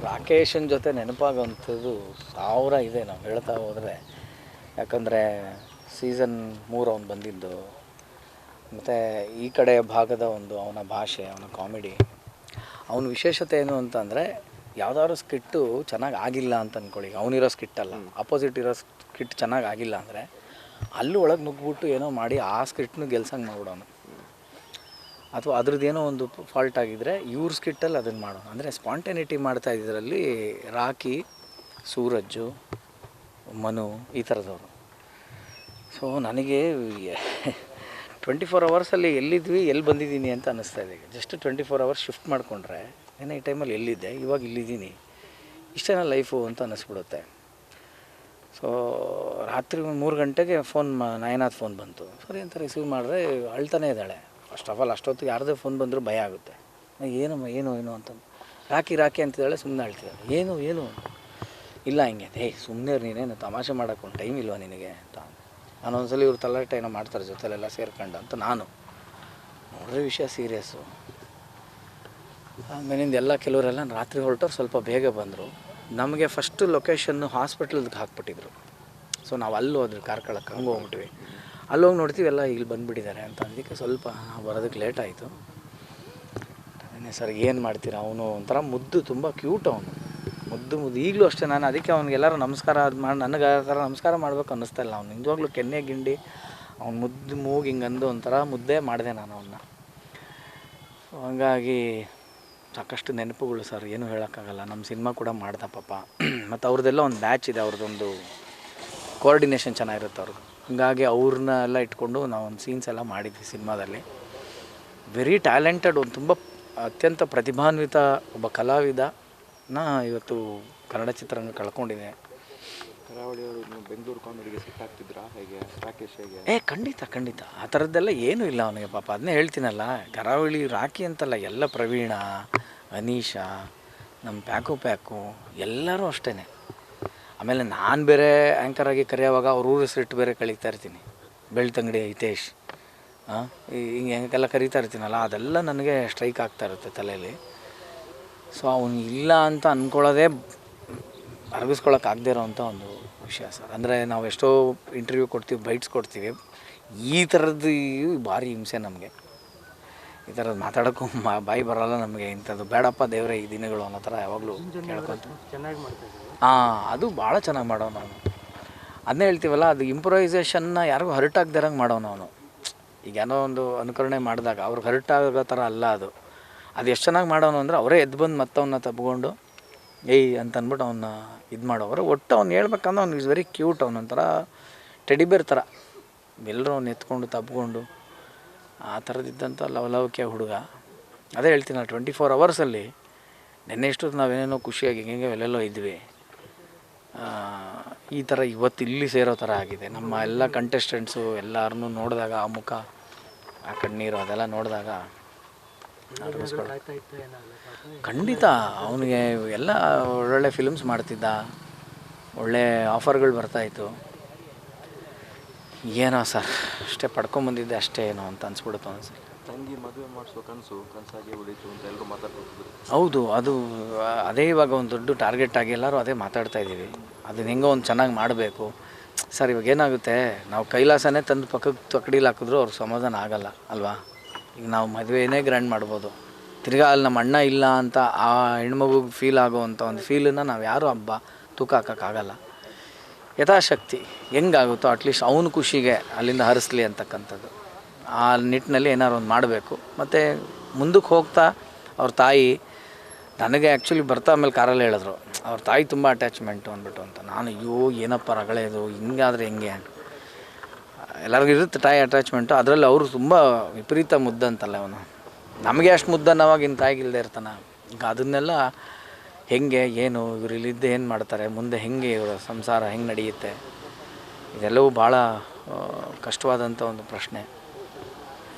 ರಾಕೇಶನ ಜೊತೆ ನೆನಪಾಗೋವಂಥದ್ದು ಸಾವಿರ ಇದೆ ನಾವು ಹೇಳ್ತಾ ಹೋದರೆ. ಯಾಕಂದರೆ ಸೀಸನ್ 3 ಅವನು ಬಂದಿದ್ದು, ಮತ್ತು ಈ ಕಡೆ ಭಾಗದ ಒಂದು ಅವನ ಭಾಷೆ, ಅವನ ಕಾಮಿಡಿ, ಅವನ ವಿಶೇಷತೆ ಏನು ಅಂತಂದರೆ ಯಾವುದಾದ್ರು ಸ್ಕಿಟ್ಟು ಚೆನ್ನಾಗಿ ಆಗಿಲ್ಲ ಅಂತ ಅಂದ್ಕೊಳ್ಳಿ, ಅವನಿರೋ ಸ್ಕಿಟ್ಟಲ್ಲ, ಅಪೋಸಿಟ್ ಇರೋ ಸ್ಕಿಟ್ ಚೆನ್ನಾಗಿ ಆಗಿಲ್ಲ ಅಂದರೆ ಅಲ್ಲೂ ಒಳಗೆ ನುಗ್ಗಿಬಿಟ್ಟು ಏನೋ ಮಾಡಿ ಆ ಸ್ಕಿಟ್ನು ಗೆಲ್ಸಂಗೆ ಮಾಡ್ಬಿಡೋನು. ಅಥವಾ ಅದ್ರದ್ದೇನೋ ಒಂದು ಫಾಲ್ಟ್ ಆಗಿದ್ದರೆ ಇವ್ರ ಸ್ಕಿಟ್ಟಲ್ಲಿ ಅದನ್ನು ಮಾಡೋಣ. ಅಂದರೆ ಸ್ಪಾಂಟೇನಿಟಿ ಮಾಡ್ತಾ ಇದರಲ್ಲಿ ರಾಕಿ, ಸೂರಜ್ಜು, ಮನು ಈ ಥರದವರು. ಸೊ ನನಗೆ 24 ಅವರ್ಸಲ್ಲಿ ಎಲ್ಲಿದ್ವಿ, ಎಲ್ಲಿ ಬಂದಿದ್ದೀನಿ ಅಂತ ಅನ್ನಿಸ್ತಾ ಇದೆ. ಜಸ್ಟ್ 24 ಅವರ್ಸ್ ಶಿಫ್ಟ್ ಮಾಡಿಕೊಂಡ್ರೆ ಏನೇ ಈ ಟೈಮಲ್ಲಿ ಎಲ್ಲಿದ್ದೆ, ಇವಾಗ ಇಲ್ಲಿದ್ದೀನಿ, ಇಷ್ಟೇನ ಲೈಫು ಅಂತ ಅನ್ನಿಸ್ಬಿಡುತ್ತೆ. ಸೊ ರಾತ್ರಿ 3 ಗಂಟೆಗೆ ನಯನಾಥ್ ಫೋನ್ ಬಂತು. ಸರಿ ಅಂತ ರಿಸೀವ್ ಮಾಡಿದ್ರೆ ಅಳ್ತಾನೇ ಇದ್ದಾಳೆ. ಫಸ್ಟ್ ಆಫ್ ಆಲ್ ಅಷ್ಟೊತ್ತಿಗೆ ಯಾರದೇ ಫೋನ್ ಬಂದರೂ ಭಯ ಆಗುತ್ತೆ. ಏನಮ್ಮ ಏನು ಅಂತಂದು ರಾಕಿ ಅಂತಿದ್ದಾಳೆ, ಸುಮ್ಮನೆ ಅಳ್ತಿದ್ದಾಳೆ. ಏನು ಇಲ್ಲ ಹಿಂಗೆ ಸುಮ್ಮನೆ ನೀನೇನು ತಮಾಷೆ ಮಾಡೋಕ್ಕೊಂದು ಟೈಮ್ ಇಲ್ವಾ ನಿನಗೆ ಅಂತ. ನಾನು ಒಂದ್ಸಲ ಇವ್ರು ತಲಾಟೆ ಏನೋ ಮಾಡ್ತಾರೆ ಜೊತೆಲೆಲ್ಲ ಸೇರ್ಕೊಂಡು ಅಂತ ನಾನು ನೋಡ್ರೆ ವಿಷಯ ಸೀರಿಯಸ್ಸು. ಆಮೇಲಿಂದ ಎಲ್ಲ ಕೆಲವರೆಲ್ಲ ರಾತ್ರಿ ಹೊರಟವ್ರು ಸ್ವಲ್ಪ ಬೇಗ ಬಂದರು. ನಮಗೆ ಫಸ್ಟು ಲೊಕೇಶನ್ನು ಹಾಸ್ಪಿಟಲ್ಗೆ ಹಾಕ್ಬಿಟ್ಟಿದ್ರು. ಸೊ ನಾವು ಅಲ್ಲಿ ಹೋದ್ರಿ ಕಾರ್ಕಳಕ್ಕೆ, ಹಂಗೆ ಹೋಗ್ಬಿಟ್ವಿ. ಅಲ್ಲೋಗಿ ನೋಡ್ತೀವಿ ಎಲ್ಲ ಇಲ್ಲಿ ಬಂದುಬಿಟ್ಟಿದ್ದಾರೆ ಅಂತ. ಅದಕ್ಕೆ ಸ್ವಲ್ಪ ಬರೋದಕ್ಕೆ ಲೇಟ್ ಆಯಿತು. ಸರ್ ಏನು ಮಾಡ್ತೀರಾ, ಅವನು ಒಂಥರ ಮುದ್ದು, ತುಂಬ ಕ್ಯೂಟ್ ಅವನು, ಮುದ್ದು ಈಗಲೂ ಅಷ್ಟೇ. ನಾನು ಅದಕ್ಕೆ ಅವ್ನಿಗೆಲ್ಲರೂ ನಮಸ್ಕಾರ ಮಾಡಿ ನನಗೆ ಆ ಥರ ನಮಸ್ಕಾರ ಮಾಡ್ಬೇಕು ಅನ್ನಿಸ್ತಾ ಇಲ್ಲ. ಅವ್ನು ನಿಜವಾಗ್ಲೂ ಕೆನ್ನೆ ಗಿಂಡಿ ಅವ್ನು ಮುದ್ದು ಮೂಗು ಹಿಂಗಂದು ಒಂಥರ ಮುದ್ದೆ ಮಾಡಿದೆ ನಾನು ಅವನ್ನ. ಹಂಗಾಗಿ ಸಾಕಷ್ಟು ನೆನಪುಗಳು ಸರ್, ಏನೂ ಹೇಳೋಕ್ಕಾಗಲ್ಲ. ನಮ್ಮ ಸಿನಿಮಾ ಕೂಡ ಮಾಡ್ದೆ ಪಾಪ. ಮತ್ತು ಅವ್ರದ್ದೆಲ್ಲ ಒಂದು ಬ್ಯಾಚ್ ಇದೆ, ಅವ್ರದ್ದೊಂದು ಕೋಆರ್ಡಿನೇಷನ್ ಚೆನ್ನಾಗಿರುತ್ತೆ ಅವ್ರದ್ದು. ಹಂಗಾಗಿ ಅವ್ರನ್ನೆಲ್ಲ ಇಟ್ಕೊಂಡು ನಾವು ಒಂದು ಸೀನ್ಸ್ ಎಲ್ಲ ಮಾಡಿದ್ವಿ ಸಿನಿಮಾದಲ್ಲಿ. ವೆರಿ ಟ್ಯಾಲೆಂಟೆಡ್, ಒಂದು ತುಂಬ ಅತ್ಯಂತ ಪ್ರತಿಭಾನ್ವಿತ ಒಬ್ಬ ಕಲಾವಿದನ ಇವತ್ತು ಕನ್ನಡ ಚಿತ್ರರಂಗ ಕಳ್ಕೊಂಡಿದೆ. ಕರಾವಳಿಯವರು ಬೆಂಗಳೂರು ಕಾಮಿಡಿಗೆ ಸೆಟ್ ಆಗ್ತಿದ್ರಾ ಹೇಗೆ, ರಾಕೇಶ್ ಹೇಗೆ? ಖಂಡಿತ ಆ ಥರದ್ದೆಲ್ಲ ಏನೂ ಇಲ್ಲ ಅವನಿಗೆ ಪಾಪ. ಅದನ್ನೇ ಹೇಳ್ತೀನಲ್ಲ, ಕರಾವಳಿ ರಾಕಿ ಅಂತಲ್ಲ, ಎಲ್ಲ ಪ್ರವೀಣ, ಅನೀಶಾ, ನಮ್ಮ ಪ್ಯಾಕು ಎಲ್ಲರೂ ಅಷ್ಟೇ. ಆಮೇಲೆ ನಾನು ಬೇರೆ ಆ್ಯಂಕರಾಗಿ ಕರೆಯೋವಾಗ ಅವ್ರ ಊರ ಹೆಸರಿಟ್ಟು ಬೇರೆ ಕಳೀತಾ ಇರ್ತೀನಿ. ಬೆಳ್ತಂಗಡಿ ಹಿತೇಶ್ ಹಿಂಗೆಲ್ಲ ಕರೀತಾ ಇರ್ತೀನಲ್ಲ, ಅದೆಲ್ಲ ನನಗೆ ಸ್ಟ್ರೈಕ್ ಆಗ್ತಾ ಇರುತ್ತೆ ತಲೆಯಲ್ಲಿ. ಸೊ ಅವನು ಇಲ್ಲ ಅಂತ ಅಂದ್ಕೊಳ್ಳೋದೇ ಅರಗಿಸ್ಕೊಳಕ್ಕಾಗದೇ ಇರೋವಂಥ ಒಂದು ವಿಷಯ ಸರ್. ಅಂದರೆ ನಾವು ಎಷ್ಟೋ ಇಂಟರ್ವ್ಯೂ ಕೊಡ್ತೀವಿ, ಬೈಟ್ಸ್ ಕೊಡ್ತೀವಿ, ಈ ಥರದ್ದು ಭಾರಿ ಹಿಂಸೆ ನಮಗೆ. ಈ ಥರದ್ದು ಮಾತಾಡೋಕ್ಕೂ ಬಾಯಿ ಬರೋಲ್ಲ ನಮಗೆ. ಇಂಥದ್ದು ಬೇಡಪ್ಪ ದೇವರೇ ಈ ದಿನಗಳು ಅನ್ನೋ ಥರ ಯಾವಾಗಲೂ ಕೇಳ್ಕೊತೀವಿ. ಚೆನ್ನಾಗಿ ಮಾಡ್ತಾಯಿದ್ದೀವಿ. ಅದು ಭಾಳ ಚೆನ್ನಾಗಿ ಮಾಡೋನು ಅವನು. ಅದನ್ನೇ ಹೇಳ್ತೀವಲ್ಲ, ಅದು ಇಂಪ್ರೊವೈಸೇಷನ್ನ ಯಾರಿಗೂ ಹರ್ಟ್ ಆಗದಿರಂಗೆ ಮಾಡೋನು ಅವನು. ಈಗ ಏನೋ ಒಂದು ಅನುಕರಣೆ ಮಾಡಿದಾಗ ಅವ್ರಿಗೆ ಹರ್ಟ್ ಆಗೋ ಥರ ಅಲ್ಲ ಅದು. ಎಷ್ಟು ಚೆನ್ನಾಗಿ ಮಾಡೋನು ಅಂದರೆ ಅವರೇ ಎದ್ದು ಬಂದು ಮತ್ತವನ್ನ ತಬ್ಕೊಂಡು ಅಂತ ಅಂದ್ಬಿಟ್ಟು ಅವನ್ನ ಇದು ಮಾಡೋರು. ಒಟ್ಟು ಅವ್ನು ಹೇಳ್ಬೇಕಂದ್ರೆ ಅವ್ನು ಈಸ್ ವೆರಿ ಕ್ಯೂಟ್. ಅವನೊಂಥರ ಟೆಡಿಬೇರ್ ಥರ, ಎಲ್ಲರೂ ಅವ್ನು ಎತ್ಕೊಂಡು ತಬ್ಕೊಂಡು ಆ ಥರದಿದ್ದಂಥ ಲವಲವಿಕೆ ಹುಡುಗ. ಅದೇ ಹೇಳ್ತೀನಿ, 24 ಅವರ್ಸಲ್ಲಿ ನೆನ್ನೆ ಇಷ್ಟೊತ್ತು ನಾವೇನೇನೋ ಖುಷಿಯಾಗಿ ಹಿಂಗೆ ಎಲ್ಲೆಲ್ಲೋ ಇದ್ವಿ, ಈ ಥರ ಇವತ್ತು ಇಲ್ಲಿ ಸೇರೋ ಥರ ಆಗಿದೆ. ನಮ್ಮ ಎಲ್ಲ ಕಂಟೆಸ್ಟೆಂಟ್ಸು ಎಲ್ಲರನ್ನೂ ನೋಡಿದಾಗ ಆ ಮುಖ, ಆ ಕಣ್ಣೀರು ಅದೆಲ್ಲ ನೋಡಿದಾಗ ಖಂಡಿತ ಅವನಿಗೆ ಎಲ್ಲ ಒಳ್ಳೊಳ್ಳೆ ಫಿಲ್ಮ್ಸ್ ಮಾಡ್ತಿದ್ದ, ಒಳ್ಳೆ ಆಫರ್ಗಳು ಬರ್ತಾಯಿತ್ತು. ಏನೋ ಸರ್, ಅಷ್ಟೇ ಪಡ್ಕೊಂಬಂದಿದ್ದೆ ಅಷ್ಟೇ ಏನೋ ಅಂತ ಅನ್ಸ್ಬಿಡುತ್ತೆ ಒಂದ್ಸಲ. ತಂಗಿ ಮದುವೆ ಮಾಡಿಸೋ ಕನಸಾಗಿ ಉಳಿತು ಅಂತ ಎಲ್ಲರೂ ಮಾತಾಡ್ತಿದ್ರು. ಹೌದು, ಅದೇ ಇವಾಗ ಒಂದು ದೊಡ್ಡ ಟಾರ್ಗೆಟ್ ಆಗಿ ಎಲ್ಲರೂ ಅದೇ ಮಾತಾಡ್ತಾ ಇದ್ದೀವಿ. ಅದನ್ನ ಹೆಂಗೋ ಒಂದು ಚೆನ್ನಾಗಿ ಮಾಡಬೇಕು ಸರ್. ಇವಾಗ ಏನಾಗುತ್ತೆ, ನಾವು ಕೈಲಾಸನೇ ತಂದು ಪಕ್ಕಕ್ಕೆ ತಕಡೀಲಿ ಹಾಕಿದ್ರು ಅವ್ರಿಗೆ ಸಮಾಧಾನ ಆಗಲ್ಲ ಅಲ್ವಾ. ಈಗ ನಾವು ಮದುವೆನೇ ಗ್ರ್ಯಾಂಡ್ ಮಾಡ್ಬೋದು, ತಿರ್ಗಾ ಅಲ್ಲಿ ನಮ್ಮ ಅಣ್ಣ ಇಲ್ಲ ಅಂತ ಆ ಹೆಣ್ಮಗುಗೆ ಫೀಲ್ ಆಗೋವಂಥ ಒಂದು ಫೀಲನ್ನು ನಾವು ಯಾರೂ ಹಬ್ಬ ತೂಕ ಹಾಕೋಕ್ಕಾಗಲ್ಲ. ಯಥಾಶಕ್ತಿ ಹೆಂಗಾಗುತ್ತೋ ಅಟ್ಲೀಸ್ಟ್ ಅವನ ಖುಷಿಗೆ ಅಲ್ಲಿಂದ ಹರಿಸ್ಲಿ ಅಂತಕ್ಕಂಥದ್ದು. ಆ ನಿಟ್ಟಿನಲ್ಲಿ ಏನಾದ್ರು ಒಂದು ಮಾಡಬೇಕು. ಮತ್ತು ಮುಂದಕ್ಕೆ ಹೋಗ್ತಾ ಅವ್ರ ತಾಯಿ ನನಗೆ ಆ್ಯಕ್ಚುಲಿ ಬರ್ತಾ ಆಮೇಲೆ ಕಾರಲ್ಲಿ ಹೇಳಿದ್ರು, ಅವ್ರ ತಾಯಿ ತುಂಬ ಅಟ್ಯಾಚ್ಮೆಂಟು ಅಂದ್ಬಿಟ್ಟು ಅಂತ. ನಾನು ಅಯ್ಯೋ ಏನಪ್ಪ ರಗಳೆದು, ಹಿಂಗಾದರೆ ಹೆಂಗೆ, ಎಲ್ಲರಿಗೂ ಇರುತ್ತೆ ತಾಯಿ ಅಟ್ಯಾಚ್ಮೆಂಟು, ಅದರಲ್ಲಿ ಅವರು ತುಂಬ ವಿಪರೀತ ಮುದ್ದಂತಲ್ಲ ಅವನು. ನಮಗೆ ಅಷ್ಟು ಮುದ್ದನ್ನವಾಗ ಇನ್ನು ತಾಯಿಗಿಲ್ಲದೆ ಇರ್ತಾನೆ. ಈಗ ಅದನ್ನೆಲ್ಲ ಹೆಂಗೆ ಏನು ಇವರು ಇಲ್ಲಿದ್ದು ಏನು ಮಾಡ್ತಾರೆ, ಮುಂದೆ ಹೆಂಗೆ ಇವರ ಸಂಸಾರ ಹೆಂಗೆ ನಡೆಯುತ್ತೆ, ಇದೆಲ್ಲವೂ ಭಾಳ ಕಷ್ಟವಾದಂಥ ಒಂದು ಪ್ರಶ್ನೆ.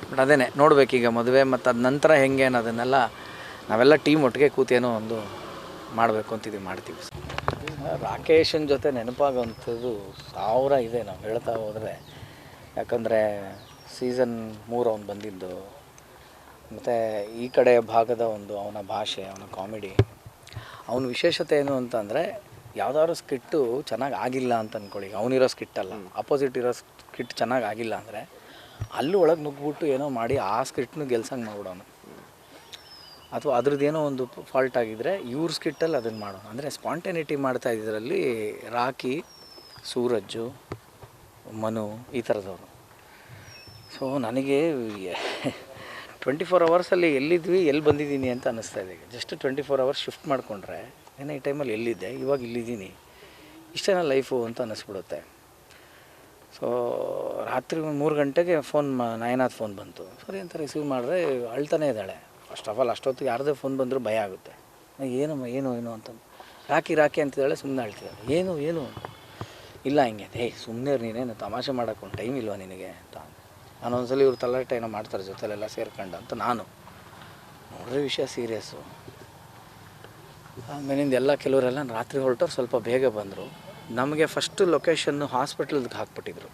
ಬಟ್ ಅದೇ ನೋಡಬೇಕೀಗ ಮದುವೆ ಮತ್ತು ಅದ ನಂತರ ಹೆಂಗೆ ಅನ್ನೋದನ್ನೆಲ್ಲ ನಾವೆಲ್ಲ ಟೀಮ್ ಒಟ್ಟಿಗೆ ಕೂತೇನೋ ಒಂದು ಮಾಡಬೇಕು ಅಂತಿದ್ದೀವಿ, ಮಾಡ್ತೀವಿ. ರಾಕೇಶನ ಜೊತೆ ನೆನಪಾಗೋವಂಥದ್ದು ಸಾವಿರ ಇದೆ ನಾವು ಹೇಳ್ತಾ ಹೋದರೆ. ಯಾಕಂದರೆ ಸೀಸನ್ 3 ಅವನು ಬಂದಿದ್ದು, ಮತ್ತು ಈ ಕಡೆ ಭಾಗದ ಒಂದು ಅವನ ಭಾಷೆ, ಅವನ ಕಾಮಿಡಿ, ಅವನ ವಿಶೇಷತೆ ಏನು ಅಂತಂದರೆ ಯಾವುದಾದ್ರು ಸ್ಕಿಟ್ಟು ಚೆನ್ನಾಗಿ ಆಗಿಲ್ಲ ಅಂತ ಅಂದ್ಕೊಳ್ಳಿ, ಅವನಿರೋ ಸ್ಕಿಟ್ಟಲ್ಲ, ಅಪೋಸಿಟ್ ಇರೋ ಸ್ಕಿಟ್ ಚೆನ್ನಾಗಿ ಆಗಿಲ್ಲ ಅಂದರೆ ಅಲ್ಲೂ ಒಳಗೆ ನುಗ್ಗಿಬಿಟ್ಟು ಏನೋ ಮಾಡಿ ಆ ಸ್ಕಿಟ್ನು ಗೆಲ್ಸಂಗೆ ಮಾಡ್ಬಿಡೋನು. ಅಥವಾ ಅದ್ರದ್ದೇನೋ ಒಂದು ಫಾಲ್ಟ್ ಆಗಿದ್ದರೆ ಇವ್ರ ಸ್ಕಿಟ್ಟಲ್ಲಿ ಅದನ್ನು ಮಾಡೋನು. ಅಂದರೆ ಸ್ಪಾಂಟೇನಿಟಿ ಮಾಡ್ತಾ ಇದ್ರಲ್ಲಿ ರಾಕಿ, ಸೂರಜ್ಜು, ಮನು ಈ ಥರದವರು. ಸೊ ನನಗೆ 24 ಅವರ್ಸಲ್ಲಿ ಎಲ್ಲಿದ್ವಿ, ಎಲ್ಲಿ ಬಂದಿದ್ದೀನಿ ಅಂತ ಅನ್ನಿಸ್ತಾ ಇದೆ. ಜಸ್ಟ್ 24 ಅವರ್ಸ್ ಶಿಫ್ಟ್ ಮಾಡಿಕೊಂಡ್ರೆ ಏನೋ ಈ ಟೈಮಲ್ಲಿ ಎಲ್ಲಿದ್ದೆ, ಇವಾಗ ಇಲ್ಲಿದ್ದೀನಿ, ಇಷ್ಟೇನ ಲೈಫು ಅಂತ ಅನ್ನಿಸ್ಬಿಡುತ್ತೆ. ಸೊ ರಾತ್ರಿ 3 ಗಂಟೆಗೆ ನಯನಾಥ್ ಫೋನ್ ಬಂತು. ಸರಿ ಅಂತ ರಿಸೀವ್ ಮಾಡಿದ್ರೆ ಅಳ್ತಾನೇ ಇದ್ದಾಳೆ. ಫಸ್ಟ್ ಆಫ್ ಆಲ್ ಅಷ್ಟೊತ್ತಿಗೆ ಯಾರದೇ ಫೋನ್ ಬಂದರೂ ಭಯ ಆಗುತ್ತೆ. ಏನಮ್ಮ ಏನು ಅಂತ ರಾಕಿ ಅಂತಿದ್ದಾಳೆ, ಸುಮ್ಮನೆ ಅಳ್ತಿದ್ದಾಳೆ. ಏನು ಇಲ್ಲ ಹಿಂಗೆ, ಸುಮ್ಮನೆ ನೀನೇನು ತಮಾಷೆ ಮಾಡೋಕ್ಕೆ ಒಂದು ಟೈಮ್ ಇಲ್ವಾ ನಿನಗೆ ಅಂತ. ನಾನು ಒಂದ್ಸಲ ಇವ್ರು ತಲಾಟೆ ಏನೋ ಮಾಡ್ತಾರೆ ಜೊತೆಲೆಲ್ಲ ಸೇರ್ಕೊಂಡು ಅಂತ ನಾನು ನೋಡ್ರೆ ವಿಷಯ ಸೀರಿಯಸ್ಸು. ಆಮೇಲಿಂದ ಕೆಲವರೆಲ್ಲ ರಾತ್ರಿ ಹೊರಟವ್ರು ಸ್ವಲ್ಪ ಬೇಗ ಬಂದರು. ನಮಗೆ ಫಸ್ಟು ಲೊಕೇಶನ್ನು ಹಾಸ್ಪಿಟ್ಲಿಗೆ ಹಾಕ್ಬಿಟ್ಟಿದ್ರು.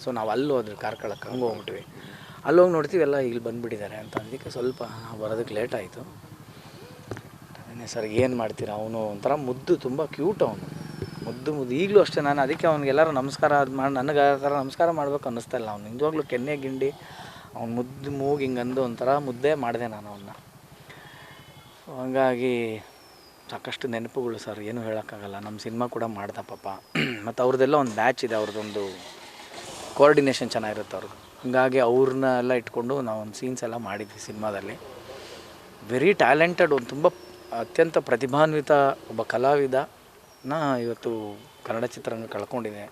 ಸೊ ನಾವು ಅಲ್ಲಿ ಹೋದ್ರಿ ಕಾರ್ಕಳಕ್ಕೆ, ಹಂಗೆ ಹೋಗ್ಬಿಟ್ವಿ. ಅಲ್ಲಿ ಹೋಗಿ ನೋಡ್ತೀವಿ ಎಲ್ಲ ಇಲ್ಲಿ ಬಂದುಬಿಟ್ಟಿದ್ದಾರೆ ಅಂತ ಅಂದಕ್ಕೆ ಸ್ವಲ್ಪ ಬರೋದಕ್ಕೆ ಲೇಟ್ ಆಯಿತು. ಸರ್ ಏನು ಮಾಡ್ತೀರಾ, ಅವನು ಒಂಥರ ಮುದ್ದು, ತುಂಬ ಕ್ಯೂಟ್ ಅವನು, ಮುದ್ದು ಈಗಲೂ ಅಷ್ಟೇ. ನಾನು ಅದಕ್ಕೆ ಅವ್ನಿಗೆಲ್ಲರೂ ನಮಸ್ಕಾರ ಮಾಡಿ ನನಗೆ ಆ ಥರ ನಮಸ್ಕಾರ ಮಾಡ್ಬೇಕು ಅನ್ನಿಸ್ತಾ ಇಲ್ಲ. ಅವ್ನು ನಿಜವಾಗ್ಲೂ ಕೆನ್ನೆ ಗಿಂಡಿ ಅವ್ನು ಮುದ್ದು ಮೂಗು ಹಿಂಗಂದು ಒಂಥರ ಮುದ್ದೆ ಮಾಡಿದೆ ನಾನು ಅವನ್ನ. ಹಂಗಾಗಿ ಸಾಕಷ್ಟು ನೆನಪುಗಳು ಸರ್, ಏನೂ ಹೇಳೋಕ್ಕಾಗಲ್ಲ. ನಮ್ಮ ಸಿನಿಮಾ ಕೂಡ ಮಾಡ್ದ ಪಾಪ. ಮತ್ತು ಅವ್ರದ್ದೆಲ್ಲ ಒಂದು ಬ್ಯಾಚ್ ಇದೆ, ಅವ್ರದ್ದೊಂದು ಕೋಆರ್ಡಿನೇಷನ್ ಚೆನ್ನಾಗಿರುತ್ತೆ ಅವ್ರದ್ದು. ಹಂಗಾಗಿ ಅವ್ರನ್ನೆಲ್ಲ ಇಟ್ಕೊಂಡು ನಾವು ಒಂದು ಸೀನ್ಸ್ ಎಲ್ಲ ಮಾಡಿದ್ವಿ ಸಿನಿಮಾದಲ್ಲಿ. ವೆರಿ ಟ್ಯಾಲೆಂಟೆಡ್, ಒಂದು ತುಂಬ ಅತ್ಯಂತ ಪ್ರತಿಭಾನ್ವಿತ ಒಬ್ಬ ಕಲಾವಿದನ ಇವತ್ತು ಕನ್ನಡ ಚಿತ್ರರಂಗ ಕಳ್ಕೊಂಡಿದೆ.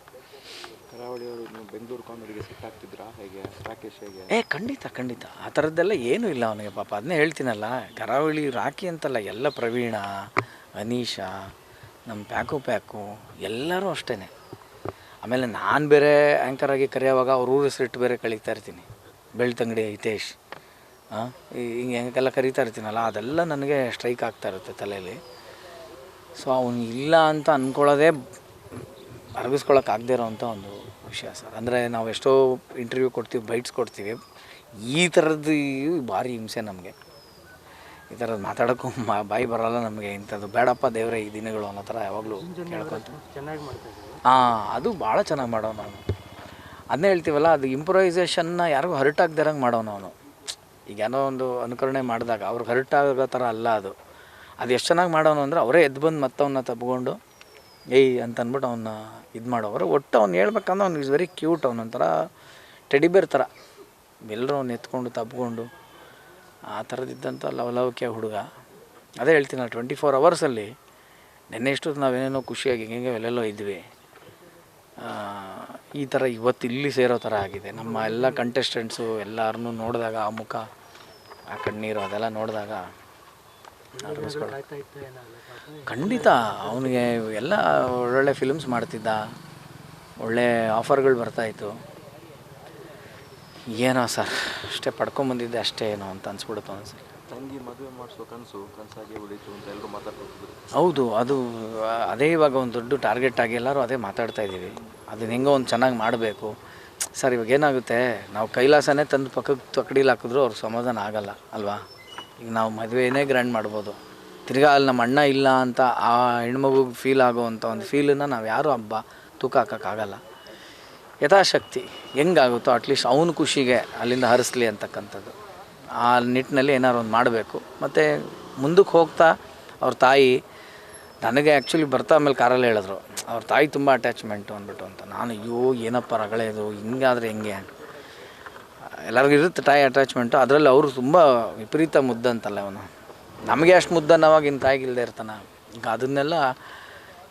ಕರಾವಳಿಯವರು ನೀವು ಬೆಂಗಳೂರು ಕಾಮಿಡಿಗೆ ಸೆಟ್ ಆಗ್ತಿದ್ರಾ, ಹೇಗೆ ರಾಕೇಶ್ ಹೇಗೆ? ಖಂಡಿತ ಆ ಥರದ್ದೆಲ್ಲ ಏನೂ ಇಲ್ಲ ಅವನಿಗೆ ಪಾಪ. ಅದನ್ನೇ ಹೇಳ್ತೀನಲ್ಲ, ಕರಾವಳಿ ರಾಕಿ ಅಂತಲ್ಲ, ಎಲ್ಲ ಪ್ರವೀಣ, ಅನೀಶಾ, ನಮ್ಮ ಪ್ಯಾಕು ಎಲ್ಲರೂ ಅಷ್ಟೇ. ಆಮೇಲೆ ನಾನು ಬೇರೆ ಆ್ಯಂಕರಾಗಿ ಕರೆಯೋವಾಗ ಅವ್ರ ಊರ ಹೆಸರಿಟ್ಟು ಬೇರೆ ಕಳೀತಾ ಇರ್ತೀನಿ. ಬೆಳ್ತಂಗಡಿ ಹಿತೇಶ್ ಹಿಂಗೆಲ್ಲ ಕರೀತಾ ಇರ್ತೀನಲ್ಲ, ಅದೆಲ್ಲ ನನಗೆ ಸ್ಟ್ರೈಕ್ ಆಗ್ತಾ ಇರುತ್ತೆ ತಲೆಯಲ್ಲಿ. ಸೊ ಅವನು ಇಲ್ಲ ಅಂತ ಅಂದ್ಕೊಳ್ಳೋದೇ ಅರಗಿಸ್ಕೊಳಕ್ಕಾಗದೇ ಇರೋವಂಥ ಒಂದು ವಿಷಯ ಸರ್. ಅಂದರೆ ನಾವು ಎಷ್ಟೋ ಇಂಟರ್ವ್ಯೂ ಕೊಡ್ತೀವಿ, ಬೈಟ್ಸ್ ಕೊಡ್ತೀವಿ, ಈ ಥರದ್ದು ಭಾರಿ ಹಿಂಸೆ ನಮಗೆ. ಈ ಥರದ್ದು ಮಾತಾಡೋಕ್ಕೂ ಬಾಯಿ ಬರೋಲ್ಲ ನಮಗೆ. ಇಂಥದ್ದು ಬೇಡಪ್ಪ ದೇವರೇ ಈ ದಿನಗಳು ಅನ್ನೋ ಥರ ಯಾವಾಗಲೂ ಕೇಳ್ಕೊತೀವಿ. ಚೆನ್ನಾಗಿ ಮಾಡ್ತಾಯಿದ್ದೀವಿ. ಅದು ಭಾಳ ಚೆನ್ನಾಗಿ ಮಾಡೋನು ಅವನು. ಅದನ್ನೇ ಹೇಳ್ತೀವಲ್ಲ, ಅದು ಇಂಪ್ರೊವೈಸೇಷನ್ನ ಯಾರಿಗೂ ಹರ್ಟ್ ಆಗದಿರಂಗೆ ಮಾಡೋನು ಅವನು. ಈಗ ಏನೋ ಒಂದು ಅನುಕರಣೆ ಮಾಡಿದಾಗ ಅವ್ರಿಗೆ ಹರ್ಟ್ ಆಗೋ ಥರ ಅಲ್ಲ ಅದು. ಅದು ಎಷ್ಟು ಚೆನ್ನಾಗಿ ಮಾಡೋನು ಅಂದರೆ ಅವರೇ ಎದ್ದು ಬಂದು ಮತ್ತವನ್ನ ತಬ್ಕೊಂಡು ಅಂತ ಅಂದ್ಬಿಟ್ಟು ಅವನ್ನ ಇದು ಮಾಡೋರು. ಒಟ್ಟು ಅವ್ನು ಹೇಳ್ಬೇಕಂದ್ರೆ ಅವ್ನು ಈಸ್ ವೆರಿ ಕ್ಯೂಟ್. ಅವನೊಂಥರ ಟೆಡಿಬೇರ್ ಥರ, ಎಲ್ಲರೂ ಅವ್ನು ಎತ್ಕೊಂಡು ತಬ್ಕೊಂಡು ಆ ಥರದಿದ್ದಂಥ ಲವಲವಿಕೆ ಹುಡುಗ. ಅದೇ ಹೇಳ್ತೀನಲ್ಲ, 24 ಅವರ್ಸಲ್ಲಿ ನೆನ್ನೆ ಇಷ್ಟು ನಾವೇನೇನೋ ಖುಷಿಯಾಗಿ ಹೆಂಗೆ ಎಲ್ಲೆಲ್ಲೋ ಇದ್ವಿ, ಈ ಥರ ಇವತ್ತು ಇಲ್ಲಿ ಸೇರೋ ಥರ ಆಗಿದೆ. ನಮ್ಮ ಎಲ್ಲ ಕಂಟೆಸ್ಟೆಂಟ್ಸು ಎಲ್ಲರನ್ನೂ ನೋಡಿದಾಗ ಆ ಮುಖ, ಆ ಕಣ್ಣೀರು ಅದೆಲ್ಲ ನೋಡಿದಾಗ ಖಂಡಿತ ಅವನಿಗೆ ಎಲ್ಲ ಒಳ್ಳೊಳ್ಳೆ ಫಿಲ್ಮ್ಸ್ ಮಾಡ್ತಿದ್ದ, ಒಳ್ಳೆ ಆಫರ್ಗಳು ಬರ್ತಾಯಿತ್ತು. ಏನೋ ಸರ್, ಅಷ್ಟೇ ಪಡ್ಕೊಂಬಂದಿದ್ದೆ ಅಷ್ಟೇ ಏನೋ ಅಂತ ಅನ್ಸ್ಬಿಡುತ್ತೆ ಒಂದ್ಸಲ. ತಂಗಿ ಮದುವೆ ಮಾಡಿಸೋ ಕನಸಾಗಿ ಉಳಿತು ಅಂತ ಎಲ್ಲರೂ ಮಾತಾಡ್ತಿದ್ರು. ಹೌದು, ಅದೇ ಇವಾಗ ಒಂದು ದೊಡ್ಡ ಟಾರ್ಗೆಟ್ ಆಗಿ ಎಲ್ಲರೂ ಅದೇ ಮಾತಾಡ್ತಾ ಇದ್ದೀವಿ. ಅದನ್ನ ಹೆಂಗೋ ಒಂದು ಚೆನ್ನಾಗಿ ಮಾಡಬೇಕು ಸರ್. ಇವಾಗ ಏನಾಗುತ್ತೆ, ನಾವು ಕೈಲಾಸನೇ ತಂದು ಪಕ್ಕಕ್ಕೆ ತಕಡೀಲಿ ಹಾಕಿದ್ರು ಅವ್ರಿಗೆ ಸಮಾಧಾನ ಆಗಲ್ಲ ಅಲ್ವಾ. ಈಗ ನಾವು ಮದುವೆನೇ ಗ್ರ್ಯಾಂಡ್ ಮಾಡ್ಬೋದು, ತಿರ್ಗಾ ಅಲ್ಲಿ ನಮ್ಮ ಅಣ್ಣ ಇಲ್ಲ ಅಂತ ಆ ಹೆಣ್ಮಗುಗೆ ಫೀಲ್ ಆಗೋವಂಥ ಒಂದು ಫೀಲನ್ನು ನಾವು ಯಾರೂ ತೂಕ ಹಾಕೋಕ್ಕಾಗಲ್ಲ. ಯಥಾಶಕ್ತಿ ಹೆಂಗಾಗುತ್ತೋ ಅಟ್ಲೀಸ್ಟ್ ಅವನ ಖುಷಿಗೆ ಅಲ್ಲಿಂದ ಹರಿಸ್ಲಿ ಅಂತಕ್ಕಂಥದ್ದು. ಆ ನಿಟ್ಟಿನಲ್ಲಿ ಏನಾದ್ರು ಒಂದು ಮಾಡಬೇಕು. ಮತ್ತು ಮುಂದಕ್ಕೆ ಹೋಗ್ತಾ ಅವ್ರ ತಾಯಿ ನನಗೆ ಆ್ಯಕ್ಚುಲಿ ಬರ್ತಾ ಆಮೇಲೆ ಕಾರಲ್ಲಿ ಹೇಳಿದ್ರು, ಅವ್ರ ತಾಯಿ ತುಂಬ ಅಟ್ಯಾಚ್ಮೆಂಟು ಅಂದ್ಬಿಟ್ಟು ಅಂತ. ನಾನು ಅಯ್ಯೋ ಏನಪ್ಪ ರಗಳೆದು, ಹಿಂಗಾದರೆ ಹೆಂಗೆ, ಎಲ್ಲರಿಗೂ ಇರುತ್ತೆ ತಾಯಿ ಅಟ್ಯಾಚ್ಮೆಂಟು. ಅದರಲ್ಲಿ ಅವರು ತುಂಬ ವಿಪರೀತ ಮುದ್ದಂತಲ್ಲ ಅವನು. ನಮಗೆ ಅಷ್ಟು ಮುದ್ದನ್ನವಾಗ ಇನ್ನು ತಾಯಿಗಿಲ್ಲದೆ ಇರ್ತಾನೆ. ಈಗ ಅದನ್ನೆಲ್ಲ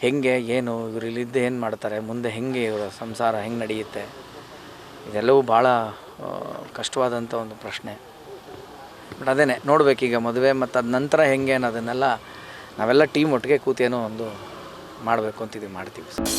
ಹೆಂಗೆ ಏನು ಇವರು ಇಲ್ಲಿದ್ದು ಏನು ಮಾಡ್ತಾರೆ, ಮುಂದೆ ಹೆಂಗೆ ಇವರ ಸಂಸಾರ ಹೆಂಗೆ ನಡೆಯುತ್ತೆ, ಇದೆಲ್ಲವೂ ಭಾಳ ಕಷ್ಟವಾದಂಥ ಒಂದು ಪ್ರಶ್ನೆ. ಬಟ್ ಅದೇ ನೋಡಬೇಕೀಗ ಮದುವೆ ಮತ್ತು ಅದ ನಂತರ ಹೆಂಗೆ ಅನ್ನೋದನ್ನೆಲ್ಲ ನಾವೆಲ್ಲ ಟೀಮ್ ಒಟ್ಟಿಗೆ ಕೂತೇನೋ ಒಂದು ಮಾಡಬೇಕು ಅಂತಿದ್ದೀವಿ, ಮಾಡ್ತೀವಿ ಸರ್.